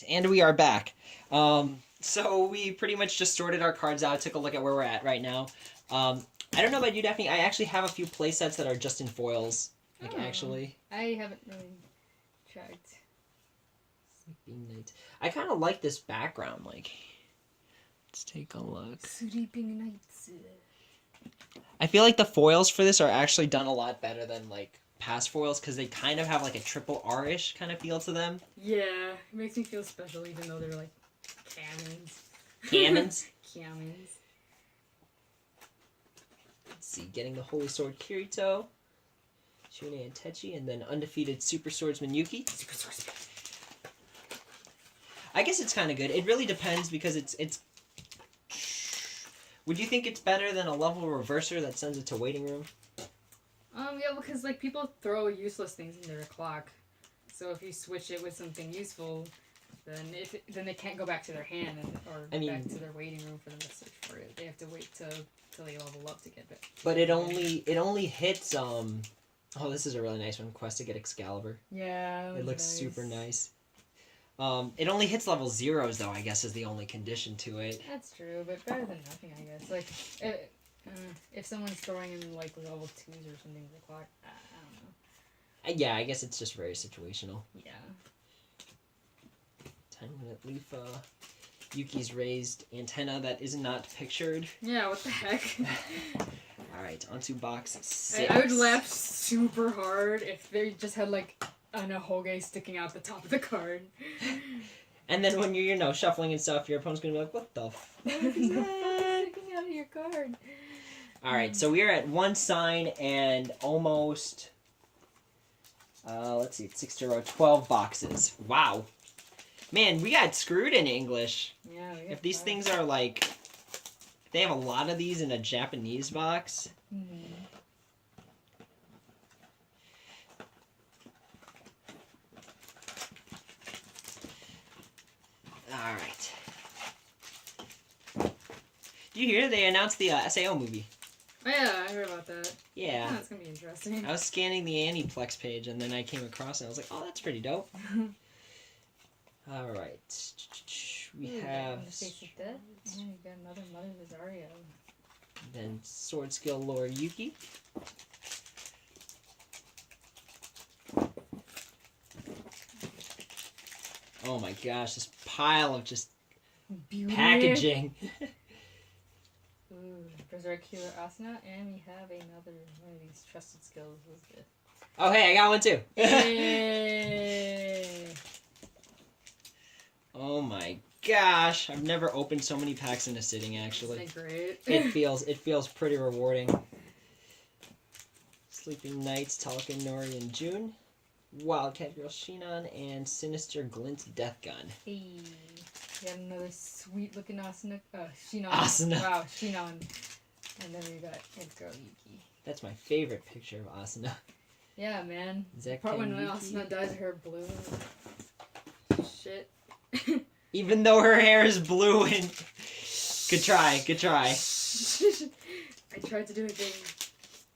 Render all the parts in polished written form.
And we are back. So we pretty much just sorted our cards out, took a look at where we're at right now. I don't know about you, Daphne. I actually have a few play sets that are just in foils. Like, actually. I haven't really checked. Sleeping Nights. I kind of like this background. Like, let's take a look. Sleeping Nights. I feel like the foils for this are actually done a lot better than, like, past foils because they kind of have, like, a triple R-ish kind of feel to them. Yeah, it makes me feel special even though they're, like, cannons. Cannons? Cannons. Let's see, getting the Holy Sword Kirito, Shune and Techi, and then undefeated Super Swordsman Yuki. Super Swordsman. I guess it's kind of good. It really depends because it's. Would you think it's better than a level reverser that sends it to waiting room? Yeah, because like people throw useless things in their clock, so if you switch it with something useful, then they can't go back to their hand back to their waiting room for them to search for it. They have to wait till they level up to get it. But it only hits Oh, this is a really nice one. Quest to get Excalibur. Yeah, it looks nice. Super nice. It only hits level 0s though. I guess is the only condition to it. That's true, but better than nothing, I guess. Like, if someone's throwing in like level 2s or something with the clock, I don't know. Yeah, I guess it's just very situational. Yeah. 10-minute leaf. Yuki's raised antenna that is not pictured. Yeah, what the heck? Alright, onto box 6. I would laugh super hard if they just had like an Ahoge sticking out the top of the card. And then when you're, shuffling and stuff, your opponent's gonna be like, what the fuck is that? Sticking out of your card. Alright, so we are at 1 sign and almost, let's see, 12 boxes. Wow. Man, we got screwed in English. Yeah, if these things are like, if they have a lot of these in a Japanese box. Mm-hmm. Alright. Did you hear they announced the SAO movie? Oh yeah, I heard about that. Yeah. Oh, that's gonna be interesting. I was scanning the Aniplex page and then I came across it and I was like, oh, that's pretty dope. Alright. We have... Face of Death. Yeah, you got another Mother Rosario. Then Sword Skill Lord Yuki. Oh my gosh, this pile of just beauty. Packaging. Ooh, Berserk Killer Asuna, and we have another one of these trusted skills. Oh hey, I got one too. Yay! Oh my gosh, I've never opened so many packs in a sitting actually. Isn't that great? It feels pretty rewarding. Sleeping Nights, Talkin Nori and June. Wildcat Girl Shinon and Sinister Glint Death Gun. Hey, we got another sweet looking Asuna. Shinon. Asuna. Wow, Shinon. And then we got Head Girl Yuki. That's my favorite picture of Asuna. Yeah, man. The part when Asuna dyes her blue. Shit. Even though her hair is blue and... Good try, good try. I tried to do a thing.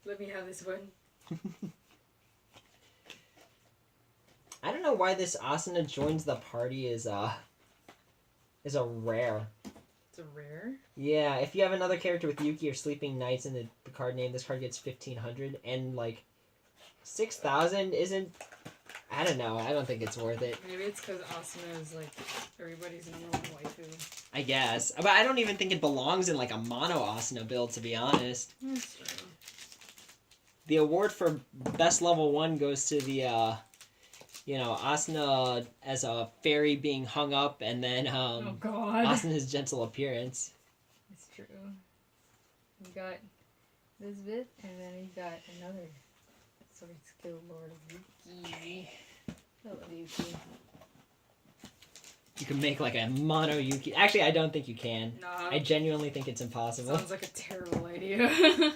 Let me have this one. I don't know why this Asuna joins the party is a rare. It's a rare? Yeah, if you have another character with Yuki or Sleeping Nights in the card name, this card gets 1,500, and like 6,000 isn't. I don't know. I don't think it's worth it. Maybe it's because Asuna is like everybody's number one waifu. I guess, but I don't even think it belongs in like a mono Asuna build, to be honest. That's true. The award for best level 1 goes to the Asuna as a fairy being hung up, and then oh god, Asuna's gentle appearance. It's true. We got this bit, and then we got another Sword Skill Lord of Yuki. I love Yuki. You can make like a mono Yuki. Actually, I don't think you can. Nah. I genuinely think it's impossible. Sounds like a terrible idea.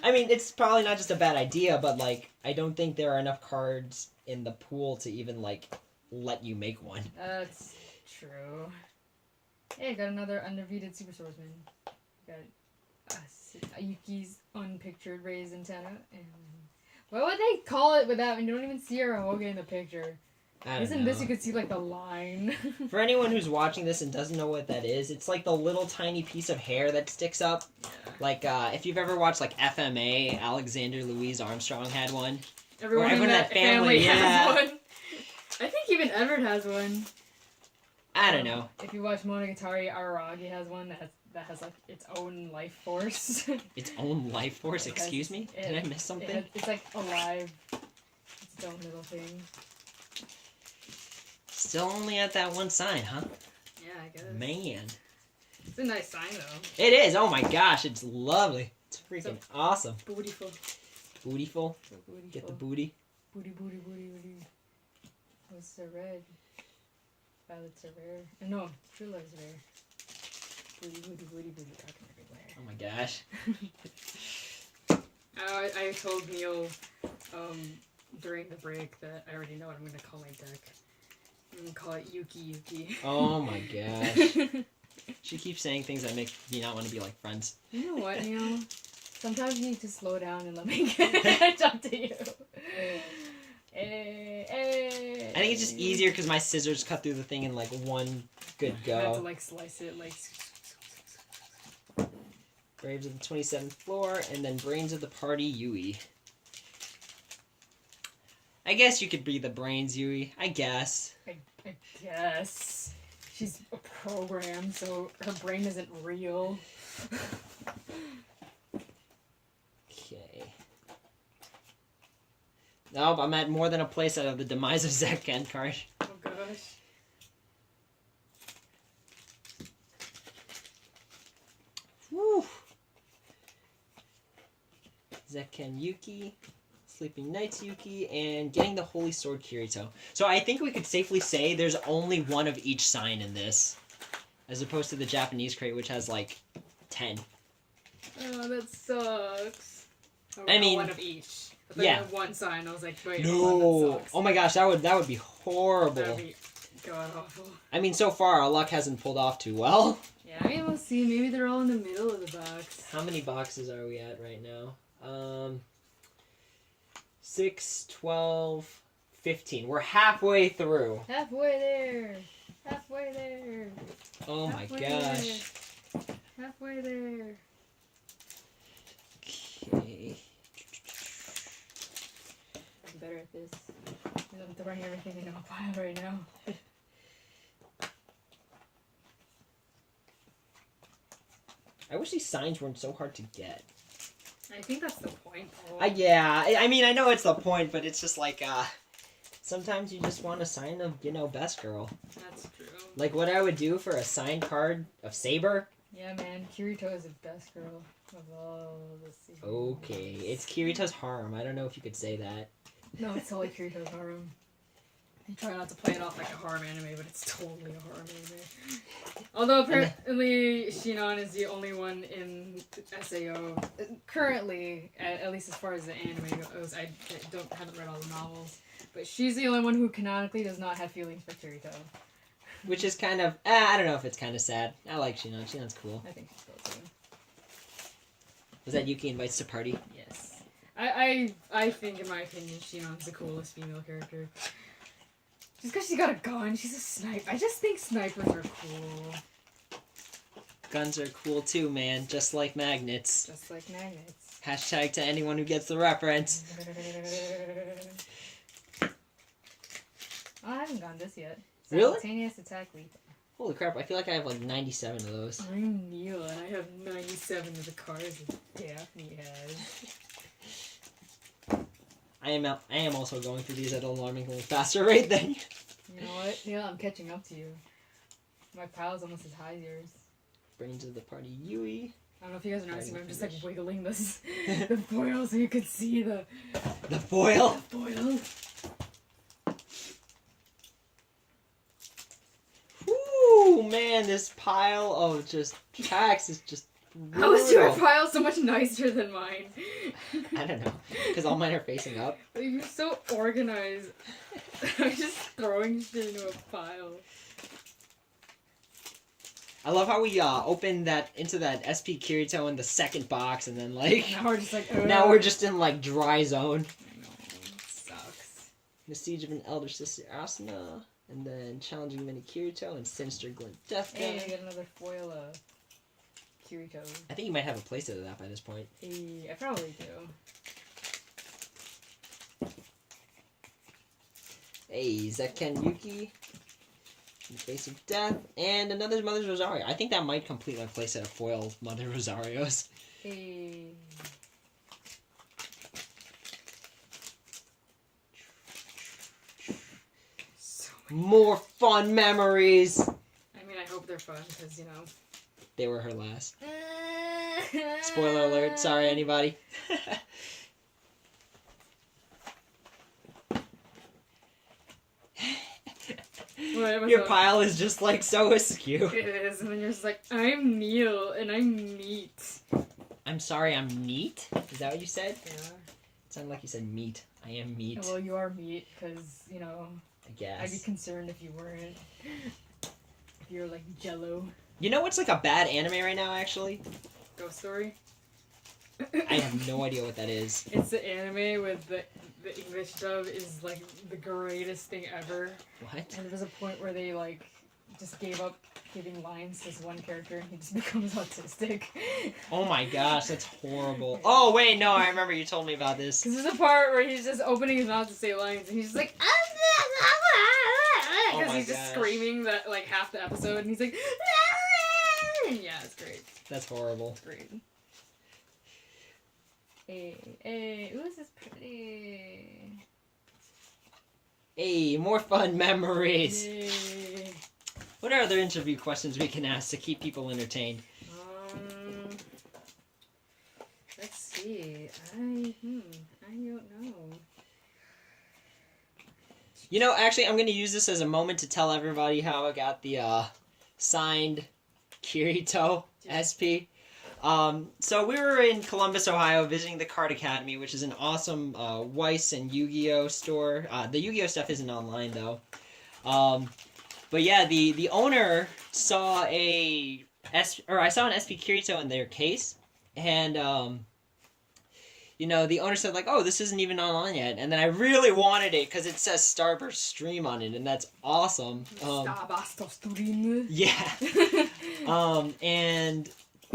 I mean, it's probably not just a bad idea, but like, I don't think there are enough cards in the pool to even like let you make one. That's true. Hey, got another undefeated Super Swordsman. Got Yuki's unpictured raised antenna. And what would they call it without? You don't even see her Ahoge in the picture. I don't Isn't know. this, you could see like the line. For anyone who's watching this and doesn't know what that is, it's like the little tiny piece of hair that sticks up. Yeah. Like, if you've ever watched, like, FMA, Alexander Louise Armstrong had one. Everyone everyone in in that that family, has yeah. one. I think even Edward has one. I don't know. If you watch Monogatari, Araragi has one that has like its own life force. Its own life force? It has- Excuse me? Did I miss something? It's like alive. It's its own little thing. Still only at that one sign, huh? Yeah, I guess. Man. It's a nice sign though. It is! Oh my gosh, it's lovely. It's freaking awesome. Beautiful. Bootyful. So beautiful. Get the booty. Booty, booty, booty, booty. What's the red? Violets are rare. No, true love is rare. Booty, booty, booty, booty, talking everywhere. Oh my gosh. I told Neil during the break that I already know what I'm going to call my deck. I'm going to call it Yuki Yuki. Oh my gosh. She keeps saying things that make me not want to be like friends. You know what, Neil? Sometimes you need to slow down and let me talk to you. I think it's just easier because my scissors cut through the thing in like one good I have to go. like slice it like. Graves of the 27th floor, and then Brains of the Party, Yui. I guess you could be the Brains, Yui. I guess. I guess. She's a program, so her brain isn't real. Okay. Nope, I'm at more than a place out of the Demise of Zekken card. Oh gosh. Woo! Zekken Yuki, Sleeping Nights Yuki, and getting the Holy Sword Kirito. So I think we could safely say there's only one of each sign in this, as opposed to the Japanese crate, which has like 10. Oh, that sucks. Oh, I mean, one of each. I yeah. thought one sign. I was like, wait, hold on, that No! sucks. Oh my gosh, that would be horrible. That'd be god awful. I mean, so far our luck hasn't pulled off too well. Yeah, I mean, we'll see. Maybe they're all in the middle of the box. How many boxes are we at right now? 6, 12, 15. We're halfway through. Halfway there. Halfway there. Oh my Halfway gosh. there. Halfway there. Okay. I'm better at this. I'm throwing everything in a pile right now. I wish these signs weren't so hard to get. I think that's the point, Paul. Yeah, I mean, I know it's the point, but it's just like, sometimes you just want a sign of, best girl. That's true. Like what I would do for a signed card of Saber. Yeah, man. Kirito is the best girl of all the seasons. Okay, it's Kirito's harem. I don't know if you could say that. No, it's totally Kirito's harem. I try not to play it off like a harem anime, but it's totally a harem anime. Although apparently Shinon is the only one in SAO currently, at least as far as the anime goes. I haven't read all the novels, but she's the only one who canonically does not have feelings for Kirito. Which is kind of, I don't know if it's kind of sad. I like Shinon. Shinon's cool. I think she's cool too. Was that Yuki invites to party? Yes, I think, in my opinion, Shinon's the coolest female character. Just because she got a gun, she's a sniper. I just think snipers are cool. Guns are cool too, man. Just like magnets. Just like magnets. Hashtag to anyone who gets the reference. Oh, I haven't gotten this yet. Really? Simultaneous attack lethal. Holy crap, I feel like I have like 97 of those. I'm Neil, and I have 97 of the cards that Daphne has. I am also going through these at an alarmingly faster rate than you. You know what? Neil, I'm catching up to you. My pile's almost as high as yours. Brains of the Party, Yui. I don't know if you guys are noticing, but I'm just like wiggling this the foil so you could see the foil. foil. Whoo, man, this pile of just packs is just brutal. How is your pile so much nicer than mine? I don't know, because all mine are facing up. You're so organized. I'm just throwing shit into a pile. I love how we opened that into that SP Kirito in the second box, and then like Now we're just like, now we're just in like dry zone. I know, it sucks. The Siege of an Elder Sister Asuna. And then Challenging Mini Kirito and Sinister Glint Death Gun. Hey, I got another foil Kirito. I think you might have a playset of that by this point. Hey, I probably do. Hey, Zekken Yuki. In the Face of Death. And another Mother's Rosario. I think that might complete my playset of foil Mother Rosarios. Hey. More fun memories! I mean, I hope they're fun, because, you know. They were her last. Spoiler alert, sorry anybody. Your pile is just like so askew. It is, and then you're just like, I'm Neil, and I'm meat. I'm sorry, I'm neat? Is that what you said? Yeah. It sounded like you said meat. I am meat. Well, you are meat, because, you know, I guess. I'd be concerned if you weren't. If you're like Jello. You know what's like a bad anime right now, actually? Ghost Story? I have no idea what that is. It's the anime with the English dub is like the greatest thing ever. What? And there was a point where they like just gave up giving lines to this one character and he just becomes autistic. Oh my gosh, that's horrible. Oh wait, no, I remember you told me about this. Because there's a part where he's just opening his mouth to say lines and he's just like, because he's just screaming that like half the episode and he's like, yeah, it's great. That's horrible. It's great. Hey, ooh, this is pretty. Hey, more fun memories. Yay. What are other interview questions we can ask to keep people entertained? Let's see. I don't know. You know, actually, I'm going to use this as a moment to tell everybody how I got the signed Kirito SP. So we were in Columbus, Ohio, visiting the Card Academy, which is an awesome Weiss and Yu-Gi-Oh store. The Yu-Gi-Oh stuff isn't online though. But yeah, the owner saw I saw an SP Kirito in their case, and you know, the owner said like, "Oh, this isn't even online yet," and then I really wanted it because it says Starburst Stream on it, and that's awesome. Starburst Stream. Yeah. And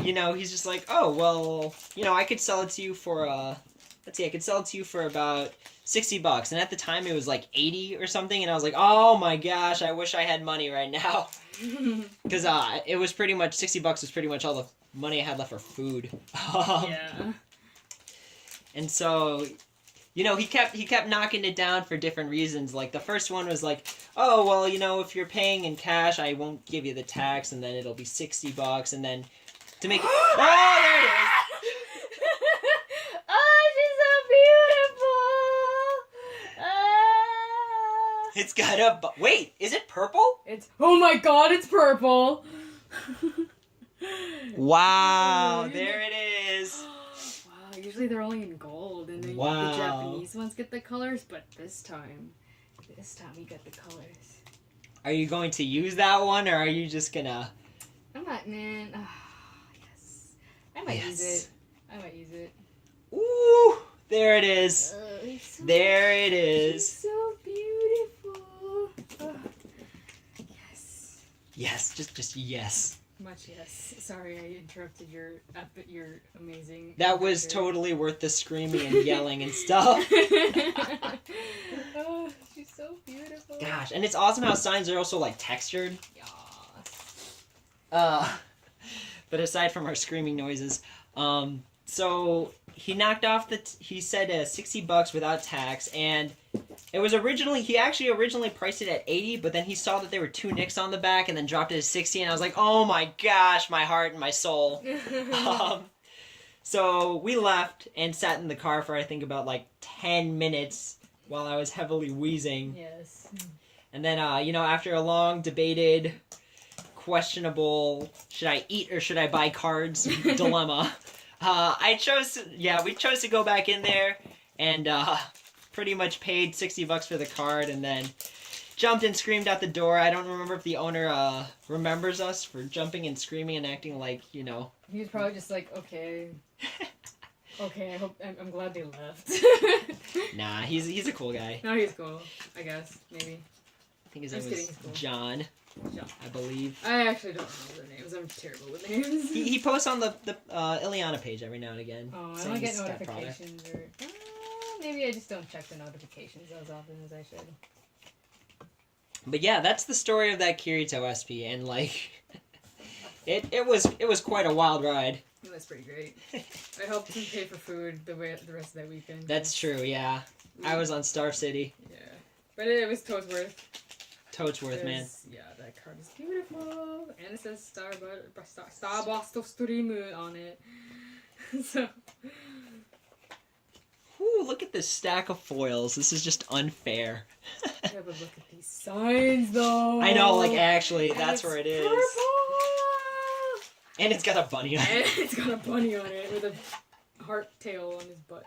you know, he's just like, "Oh, well, you know, I could sell it to you for let's see, I could sell it to you for about $60." And at the time it was like 80 or something, and I was like, "Oh my gosh, I wish I had money right now." Cuz it was pretty much $60 was pretty much all the money I had left for food. Yeah. And so, you know, he kept knocking it down for different reasons. Like the first one was like, "Oh, well, you know, if you're paying in cash, I won't give you the tax, and then it'll be $60." And then to make it, oh, there it is. Oh, she's so beautiful. It's got a wait. Is it purple? Oh my God! It's purple. Wow, there it is. Wow. Usually they're only in gold, and then Wow. the Japanese ones get the colors, but this time you get the colors. Are you going to use that one, or are you just gonna? I'm not, man. Yes. I might use it. I might use it. Ooh, there it is. There it is. It's so beautiful. Yes. Yes, just yes. Much yes. Sorry, I interrupted your amazing. That was totally worth the screaming and yelling and stuff. Oh, she's so beautiful. Gosh, and it's awesome how signs are also like textured. Yes. But aside from our screaming noises, so he knocked off he said $60 without tax, and it was he actually originally priced it at 80, but then he saw that there were 2 nicks on the back and then dropped it to 60, and I was like, oh my gosh, my heart and my soul. So we left and sat in the car for I think about like 10 minutes while I was heavily wheezing. Yes. And then, you know, after a long debated, questionable, should I eat or should I buy cards dilemma, we chose to go back in there and pretty much paid $60 for the card and then jumped and screamed out the door. I don't remember if the owner remembers us for jumping and screaming and acting like, you know. He was probably just like, okay. Okay, I'm glad they left. Nah, he's a cool guy. No, he's cool. I guess maybe. I think his name was Cool. John. John. I believe. I actually don't remember their names. I'm terrible with names. He posts on the Ileana page every now and again. Oh, I saying don't get he's got notifications or maybe I just don't check the notifications as often as I should. But yeah, that's the story of that Kirito SP, and like, it was quite a wild ride. It was pretty great. I helped him pay for food the rest of that weekend. That's true, yeah. I was on Star City. Yeah, but it was Toadsworth. Toadsworth, man. Yeah, that card is beautiful, and it says Starbuster Stream on it. So. Ooh, look at this stack of foils. This is just unfair. Yeah, but look at these signs, though. I know, like, actually, that's where it is. Purple! And it's got a bunny on it. And it's got a bunny on it with a heart tail on his butt.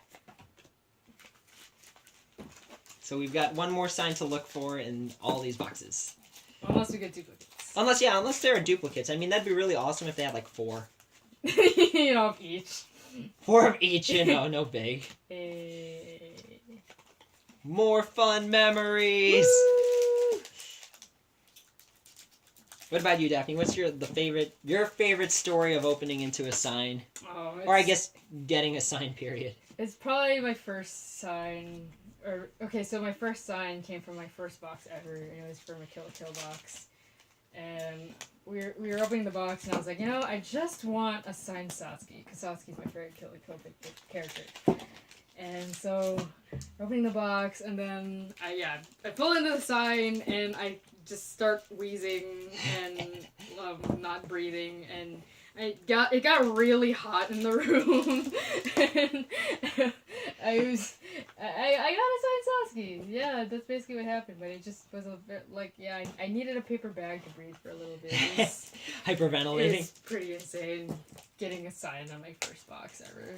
So we've got one more sign to look for in all these boxes. Unless we get duplicates. Unless there are duplicates. I mean, that'd be really awesome if they had, like, 4. You know, of each. 4 of each, you know, no big. More fun memories! Woo! What about you, Daphne? What's your favorite story of opening into a sign? Oh, or I guess getting a sign, period. It's probably my first sign. So my first sign came from my first box ever, and it was from a Kill la Kill box. And we were opening the box, and I was like, I just want a signed Satsuki, because Satsuki's my favorite Kill la Kill character. And so, opening the box, and then I pull into the sign, and I just start wheezing and not breathing, and it got really hot in the room, and I got a signed Satsuki. Yeah, that's basically what happened. But it just was a bit like, I needed a paper bag to breathe for a little bit. Hyperventilating. It was pretty insane getting a sign on my first box ever.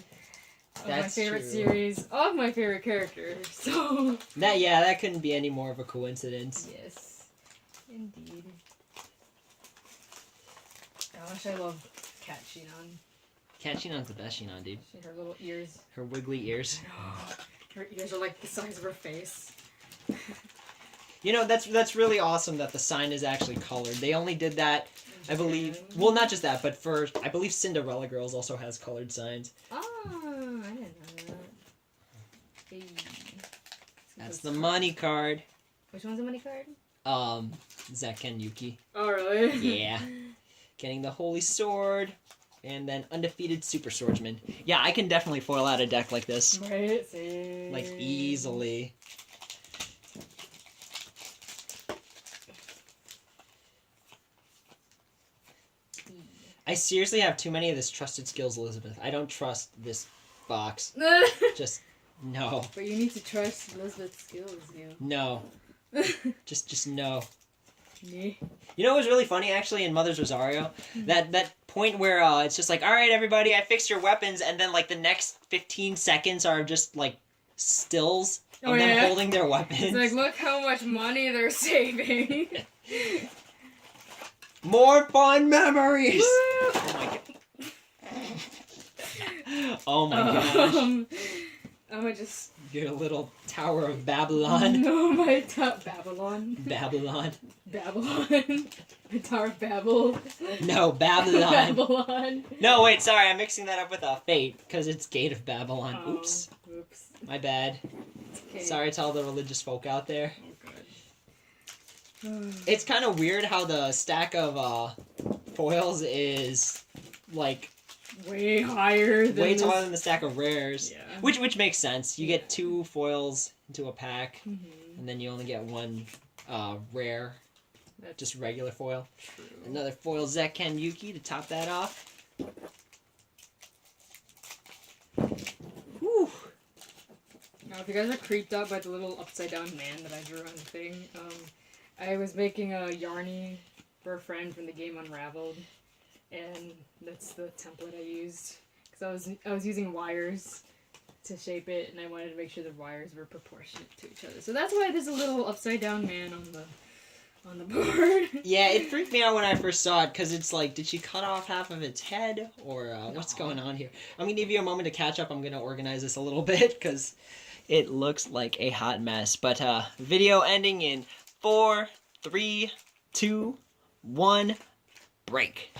Of That's my favorite true. series, of my favorite character. So that couldn't be any more of a coincidence. yes, indeed. Gosh, I love Cat Shinon. Cat Shinon's the best Shinon, dude. Her little ears. Her wiggly ears. Her ears are like the size of her face. That's really awesome that the sign is actually colored. They only did that, I believe. Well, not just that, but I believe Cinderella Girls also has colored signs. Oh, I didn't know that. Hey. That's the money card. Which one's the money card? Zek and Yuki. Oh, really? Yeah. Getting the Holy Sword, and then Undefeated Super Swordsman. Yeah, I can definitely foil out a deck like this. Right, same. Like, easily. I seriously have too many of this Trusted Skills Elizabeth. I don't trust this box. Just, no. But you need to trust Elizabeth's skills, No. Just no. Me? You know what was really funny, actually, in Mother's Rosario? That point where it's just like, alright, everybody, I fixed your weapons, and then, like, the next 15 seconds are just, like, stills of them holding their weapons. It's like, look how much money they're saving. More fun memories! Oh my gosh. I'm gonna just... Your little Tower of Babylon. No, my Babylon. Babylon. Babylon. The Tower of Babel. No, Babylon. Babylon. No, wait, sorry, I'm mixing that up with Fate, because it's Gate of Babylon. Oh, Oops. Oops. My bad. Okay. Sorry to all the religious folk out there. Oh, God. It's kind of weird how the stack of foils is, like... way higher than way taller than the stack of rares. Yeah. Which makes sense. You get 2 foils into a pack, Mm-hmm. and then you only get 1 rare, just regular foil. True. Another foil Zekken Yuki to top that off. Whew. Now, if you guys are creeped out by the little upside down man that I drew on the thing, I was making a Yarny for a friend from the game Unraveled, and that's the template I used. Because I was using wires to shape it, and I wanted to make sure the wires were proportionate to each other. So that's why there's a little upside down man on the board. Yeah, it freaked me out when I first saw it because it's like, did she cut off half of its head or what's going on here? I'm gonna give you a moment to catch up. I'm gonna organize this a little bit because it looks like a hot mess. But video ending in 4, 3, 2, 1, break.